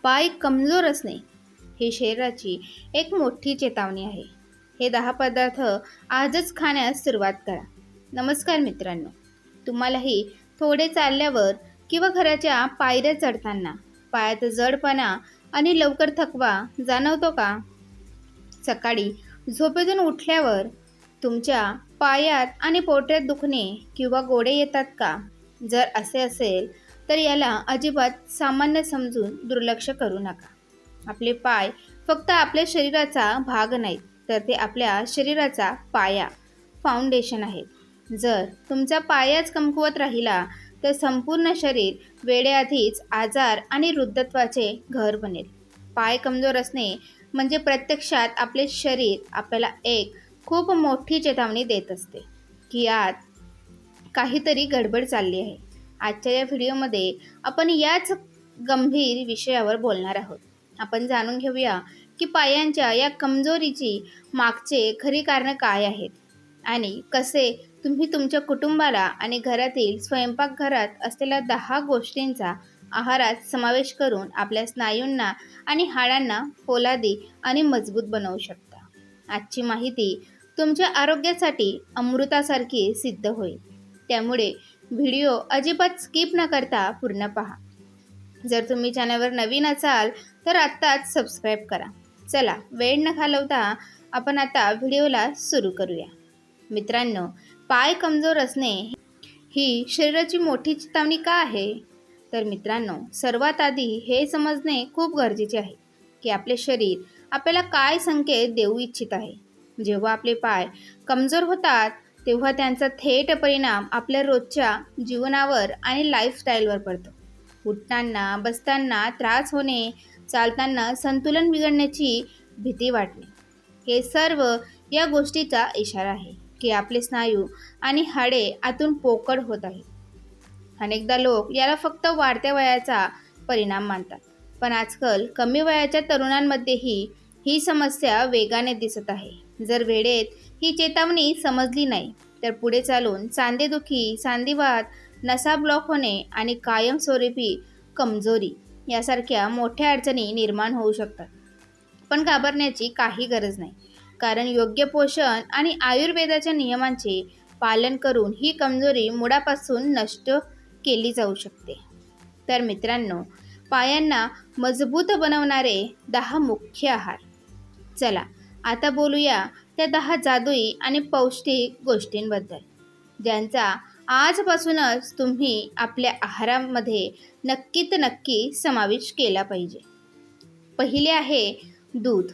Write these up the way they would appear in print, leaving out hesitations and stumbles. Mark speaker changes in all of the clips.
Speaker 1: पाय कमजोर असणे ही शरीराची एक मोठी चेतावणी आहे. हे 10 पदार्थ आजच खाण्यास सुरुवात करा. नमस्कार मित्रांनो, तुम्हालाही थोडे चालल्यावर किंवा घराच्या पायऱ्या चढताना पायात जडपणा आणि लवकर थकवा जाणवतो का? सकाळी झोपेतून उठल्यावर तुमच्या पायात आणि पोटात दुखणे किंवा गोळे येतात का? जर असे असेल तर याला अजिबात सामान्य समजून दुर्लक्ष करू नका. आपले पाय फक्त आपल्या शरीराचा भाग नाहीत, तर ते आपल्या शरीराचा पाया, फाउंडेशन आहेत. जर तुमचा पायाच कमकुवत राहिला तर संपूर्ण शरीर वेळेआधीच आजार आणि वृद्धत्वाचे घर बनेल. पाय कमजोर असणे म्हणजे प्रत्यक्षात आपले शरीर आपल्याला एक खूप मोठी चेतावणी देत असते की आत काहीतरी गडबड चालली आहे. आजच्या या व्हिडिओमध्ये आपण याच गंभीर विषयावर बोलणार आहोत. आपण जाणून घेऊया की पायांच्या या कमजोरीची मागचे खरी कारणं काय आहेत आणि कसे तुम्ही तुमच्या कुटुंबाला आणि घरातील स्वयंपाकघरात असलेल्या 10 गोष्टींचा आहारात समावेश करून आपल्या स्नायूंना आणि हाडांना पोलादी आणि मजबूत बनवू शकता. आजची माहिती तुमच्या आरोग्यासाठी अमृतासारखी सिद्ध होईल. त्यामुळे व्हिडिओ अजिबात स्किप न करता पूर्ण पहा. जर तुम्ही चॅनलवर नवीन असाल तर आत्ताच सबस्क्राईब करा. चला वेळ न घालवता आपण आता व्हिडिओला सुरू करूया. मित्रांनो, पाय कमजोर असणे ही शरीराची मोठी चेतावणी का आहे? तर मित्रांनो, सर्वात आधी हे समजणे खूप गरजेचे आहे की आपले शरीर आपल्याला काय संकेत देऊ इच्छित आहे. जेव्हा आपले पाय कमजोर होतात तेव्हा त्यांचा थेट परिणाम आपल्या रोजच्या जीवनावर आणि लाईफस्टाईलवर पडतो. उठताना, बसताना त्रास होणे, चालताना संतुलन बिघडण्याची भीती वाटणे, हे सर्व या गोष्टीचा इशारा आहे की आपले स्नायू आणि हाडे आतून पोकळ होत आहेत. अनेकदा लोक याला फक्त वाढत्या वयाचा परिणाम मानतात, पण आजकाल कमी वयाच्या तरुणांमध्येही ही समस्या वेगाने दिसत आहे. जर वेळेत ही चेतावणी समजली नाही तर पुढे चालून सांधेदुखी, सांधिवात, नसा ब्लॉक होणे आणि कायमस्वरूपी कमजोरी यासारख्या मोठ्या अडचणी निर्माण होऊ शकतात. पण घाबरण्याची काही गरज नाही, कारण योग्य पोषण आणि आयुर्वेदाच्या नियमांचे पालन करून ही कमजोरी मुळापासून नष्ट केली जाऊ शकते. तर मित्रांनो, पायांना मजबूत बनवणारे 10 मुख्य आहार. चला आता बोलूया त्या 10 जादुई आणि पौष्टिक गोष्टींबद्दल, ज्यांचा आजपासूनच तुम्ही आपल्या आहारामध्ये नक्की समावेश केला पाहिजे. पहिले आहे दूध.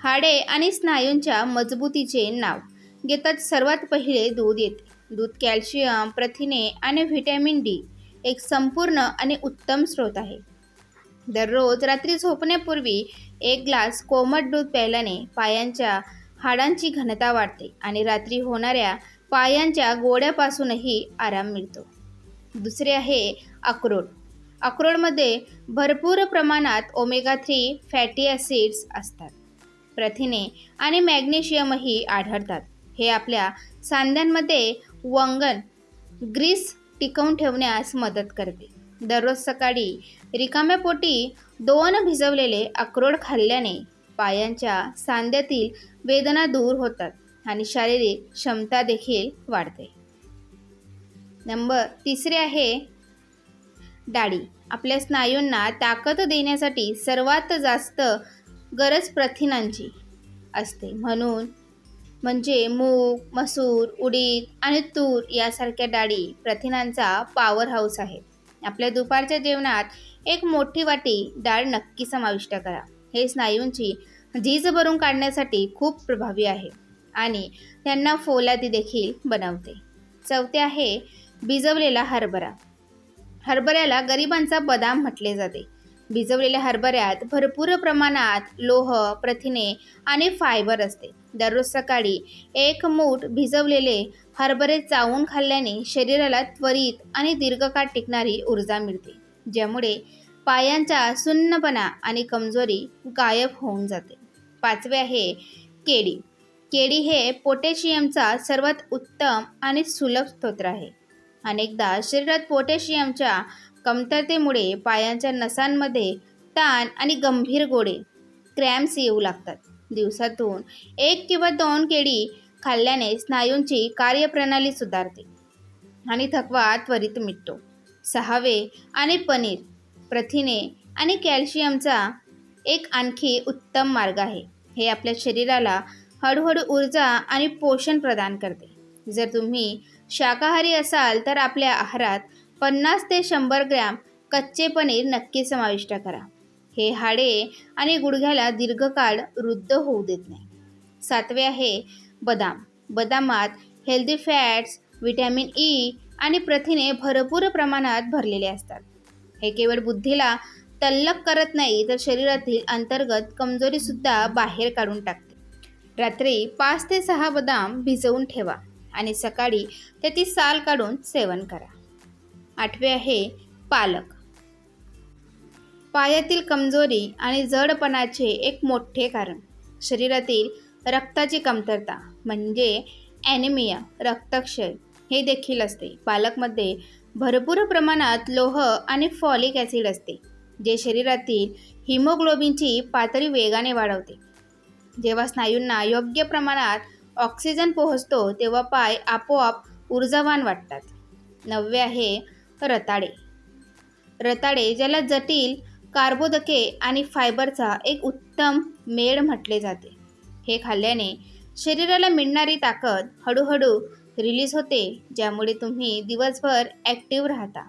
Speaker 1: हाडे आणि स्नायूंच्या मजबूतीचे नाव घेतात सर्वात पहिले दूध येते. दूध कॅल्शियम, प्रथिने आणि व्हिटॅमिन डी एक संपूर्ण आणि उत्तम स्रोत आहे. दररोज रात्री झोपण्यापूर्वी 1 ग्लास कोमट दूध प्यायल्याने पायांच्या हाडांची घनता वाढते आणि रात्री होणाऱ्या पायांच्या गोड्यापासूनही आराम मिळतो. दुसरे आहे अक्रोड. अक्रोडमध्ये भरपूर प्रमाणात ओमेगा 3 फॅटी ॲसिड्स असतात. प्रथिने आणि मॅग्नेशियमही आढळतात. हे आपल्या सांध्यांमध्ये वंगण ग्रीस टिकवून ठेवण्यास मदत करते. दररोज सकाळी रिकाम्या पोटी 2 भिजवलेले अक्रोड खाल्ल्याने पायांच्या सांध्यातील वेदना दूर होतात आणि शारीरिक क्षमता देखील वाढते. तिसरे आहे डाळी. आपल्या स्नायूंना ताकद देण्यासाठी सर्वात जास्त गरज प्रथिनांची असते. म्हणजे मूग, मसूर, उडीद आणि तूर यासारख्या डाळी प्रथिनांचा पॉवर हाऊस आहेत. आपल्या दुपारच्या जेवणात एक मोठी वाटी डाळ नक्की समाविष्ट करा. हे स्नायूंची झीज भरून काढण्यासाठी खूप प्रभावी आहे आणि त्यांना पोलादी देखील बनवते. चौथे आहे भिजवलेला हरभरा. हरभऱ्याला गरिबांचा बदाम म्हटले जाते. भिजवलेल्या हरभऱ्यात भरपूर प्रमाणात लोह, प्रथिने आणि फायबर असते. दररोज सकाळी 1 मूठ भिजवलेले हरभरे चावून खाल्ल्याने शरीराला त्वरित आणि दीर्घकाळ टिकणारी ऊर्जा मिळते, ज्यामुळे पायांचा सुन्नपणा आणि कमजोरी गायब होऊन जाते. पाचवे आहे केळी. केळी हे पोटॅशियमचा सर्वात उत्तम आणि सुलभ स्रोत आहे. अनेकदा शरीरात पोटॅशियमच्या कमतरतेमुळे पायांच्या नसांमध्ये ताण आणि गंभीर गोळे क्रॅम्प्स येऊ लागतात. दिवसातून 1 किंवा 2 केळी खाल्ल्याने स्नायूंची कार्यप्रणाली सुधारते आणि थकवा त्वरित मिटतो. 6वे आणि पनीर प्रथिने आणि कॅल्शियमचा एक आणखी उत्तम मार्ग आहे. हे आपल्या शरीराला हळूहळू ऊर्जा आणि पोषण प्रदान करते. जर तुम्ही शाकाहारी असाल तर आपल्या आहारात 50 ते 100 ग्रॅम कच्चे पनीर नक्की समाविष्ट करा. हे हाडे आणि गुडघ्याला दीर्घकाळ वृद्ध होऊ देत नाही. 7वे आहे बदाम. बदामात हेल्दी फॅट्स, व्हिटॅमिन ई आणि प्रथिने भरपूर प्रमाणात भरलेले असतात. हे केवळ बुद्धीला तल्लख करत नाही तर शरीरातील अंतर्गत कमजोरीसुद्धा बाहेर काढून टाकते. रात्री 5 ते 6 बदाम भिजवून ठेवा आणि सकाळी त्याची साल काढून सेवन करा. 8वे आहे पालक. पायातील कमजोरी आणि जडपणाचे एक मोठे कारण शरीरातील रक्ताची कमतरता म्हणजे ॲनिमिया, रक्तक्षय हे देखील असते. पालकमध्ये भरपूर प्रमाणात लोह आणि फॉलिक ॲसिड असते, जे शरीरातील हिमोग्लोबिनची पातळी वेगाने वाढवते. जेव्हा स्नायूंना योग्य प्रमाणात ऑक्सिजन पोहोचतो तेव्हा पाय आपोआप ऊर्जावान वाटतात. 9वे आहे रताळे. रताळे ज्याला जटिल कार्बोदके आणि फायबरचा एक उत्तम मेळ म्हटले जाते. हे खाल्ल्याने शरीराला मिळणारी ताकद हळूहळू रिलीज होते, ज्यामुळे तुम्ही दिवसभर ॲक्टिव्ह राहता.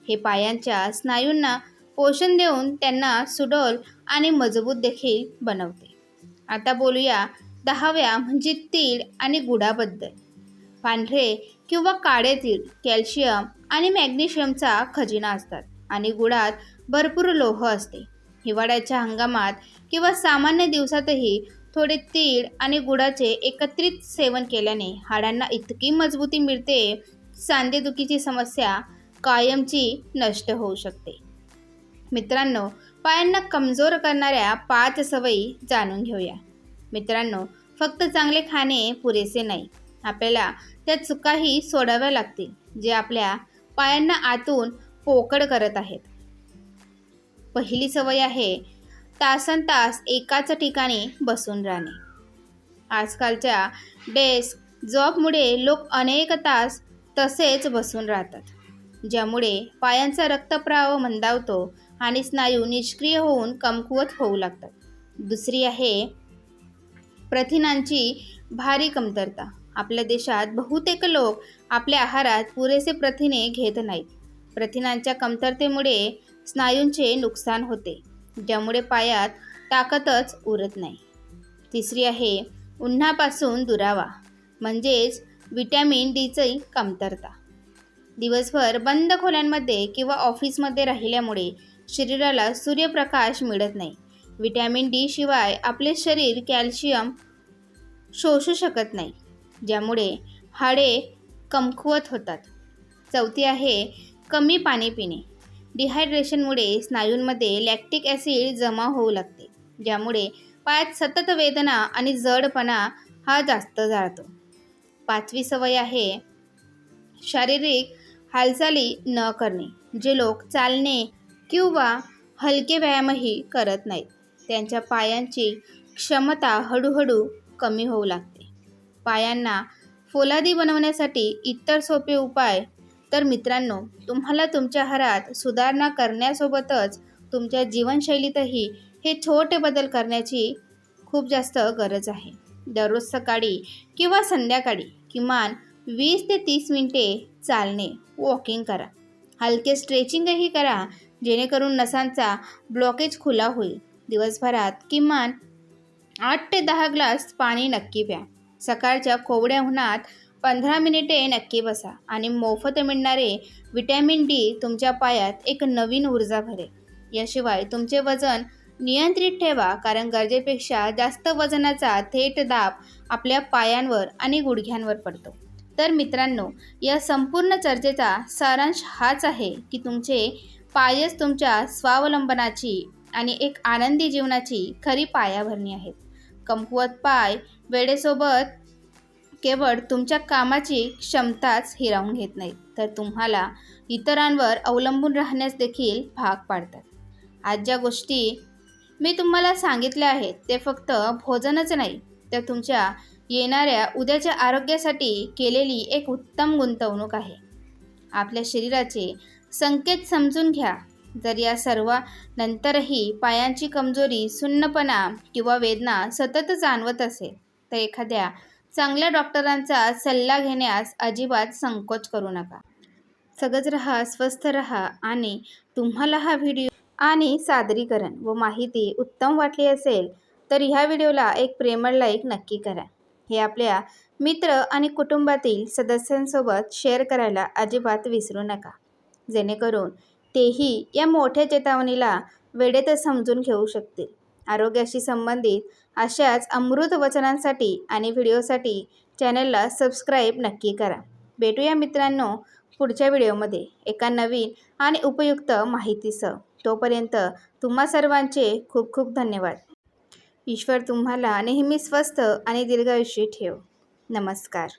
Speaker 1: हे पायांच्या स्नायूंना पोषण देऊन त्यांना सुडौल आणि मजबूत देखील बनवते. आता बोलूया 10व्या म्हणजे तीळ आणि गुळाबद्दल. पांढरे किंवा काळे तीळ कॅल्शियम आणि मॅग्नेशियमचा खजिना असतात आणि गुळात भरपूर लोह असते. हिवाळ्याच्या हंगामात किंवा सामान्य दिवसातही थोडे तीळ आणि गुळाचे एकत्रित सेवन केल्याने हाडांना इतकी मजबूती मिळते, सांधेदुखीची समस्या कायमची नष्ट होऊ शकते. मित्रांनो, पायांना कमजोर करणाऱ्या 5 सवयी जाणून घेऊया. मित्रांनो, फक्त चांगले खाणे पुरेसे नाही, आपल्याला त्या चुकाही सोडाव्या लागतील जे आपल्या पायांना आतून पोकळ करत आहेत. पहिली सवय आहे तासनतास एकाच ठिकाणी बसून राहणे. आजकालच्या डेस्क जॉबमुळे लोक अनेक तास तसेच बसून राहतात, ज्यामुळे पायांचा रक्तप्रवाह मंदावतो आणि स्नायू निष्क्रिय होऊन कमकुवत होऊ लागतात. दुसरी आहे प्रथिनांची भारी कमतरता. आपल्या देशात बहुतेक लोक आपल्या आहारात पुरेसे प्रथिने घेत नाहीत. प्रथिनांच्या कमतरतेमुळे स्नायूंचे नुकसान होते, ज्यामुळे पायात ताकदच उरत नाही. तिसरी आहे उन्हापासून दुरावा म्हणजेच व्हिटॅमिन डीची कमतरता. दिवसभर बंद खोल्यांमध्ये किंवा ऑफिसमध्ये राहिल्यामुळे शरीराला सूर्यप्रकाश मिळत नाही. व्हिटॅमिन डी शिवाय आपले शरीर कॅल्शियम शोषू शकत नाही, ज्यामुळे हाडे कमकुवत होतात. चौथी आहे कमी पाणी पिणे. डिहायड्रेशनमुळे स्नायूंमध्ये लॅक्टिक ॲसिड जमा होऊ लागते, ज्यामुळे पायात सतत वेदना आणि जडपणा हा जास्त जाळतो. 5वी सवय आहे शारीरिक हालचाली न करणे. जे लोक चालणे किंवा हलके व्यायामही करत नाहीत, त्यांच्या पायांची क्षमता हळूहळू कमी होऊ लागते. पायांना फौलादी बनवण्यासाठी इतर सोपे उपाय तर मित्रांनो, तुम्हाला तुमच्या आहारात सुधारणा करण्यासोबतच तुमच्या जीवनशैलीतही हे छोटे बदल करण्याची खूप जास्त गरज आहे. दररोज सकाळी किंवा संध्याकाळी किमान 20 ते 30 मिनिटे चालणे, वॉकिंग करा. हलके स्ट्रेचिंगही करा, जेणेकरून नसांचा ब्लॉकेज खुला होईल. दिवसभरात किमान 8 ते 10 ग्लास पाणी नक्की प्या. सकाळच्या कोवड्या उन्हात 15 मिनिटे नक्की बसा आणि मोफत मिळणारे व्हिटॅमिन डी तुमच्या पायात एक नवीन ऊर्जा भरेल. याशिवाय तुमचे वजन नियंत्रित ठेवा, कारण गरजेपेक्षा जास्त वजनाचा थेट दाब आपल्या पायांवर आणि गुडघ्यांवर पडतो. तर मित्रांनो, या संपूर्ण चर्चेचा सारांश हाच आहे की तुमचे पायच तुमच्या स्वावलंबनाची आणि एक आनंदी जीवनाची खरी पायाभरणी आहेत. कमकुवत पाय वेळेसोबत केवळ तुमच्या कामाची क्षमताच हिरावून घेत नाहीत, तर तुम्हाला इतरांवर अवलंबून राहण्यास देखील भाग पाडतात. आज ज्या गोष्टी मी तुम्हाला सांगितल्या आहेत ते फक्त भोजनच नाही, तर तुमच्या येणाऱ्या उद्याच्या आरोग्यासाठी केलेली एक उत्तम गुंतवणूक आहे. आपल्या शरीराचे संकेत समजून घ्या. जर या सर्व नंतरही पायांची कमजोरी, सुन्नपणा किंवा वेदना सतत जाणवत असेल, तर एखाद्या चांगल्या डॉक्टरांचा सल्ला घेण्यास अजिबात संकोच करू नका. सगळंच रहा, स्वस्थ रहा आणि तुम्हाला हा व्हिडिओ आणि सादरीकरण व माहिती उत्तम वाटली असेल तर ह्या व्हिडिओला एक प्रेमळ लाईक नक्की करा. हे आपल्या मित्र आणि कुटुंबातील सदस्यांसोबत शेअर करायला अजिबात विसरू नका, जेणेकरून तेही या मोठ्या चेतावणीला वेळेत समजून घेऊ शकतील. आरोग्याशी संबंधित अशाच अमृत वचनांसाठी आणि व्हिडिओसाठी चॅनलला सबस्क्राईब नक्की करा. भेटूया मित्रांनो पुढच्या व्हिडिओमध्ये एका नवीन आणि उपयुक्त माहितीसह. तोपर्यंत तुम्हा सर्वांचे खूप खूप धन्यवाद. ईश्वर तुम्हाला नेहमी स्वस्थ आणि दीर्घायुष्य ठेव. नमस्कार.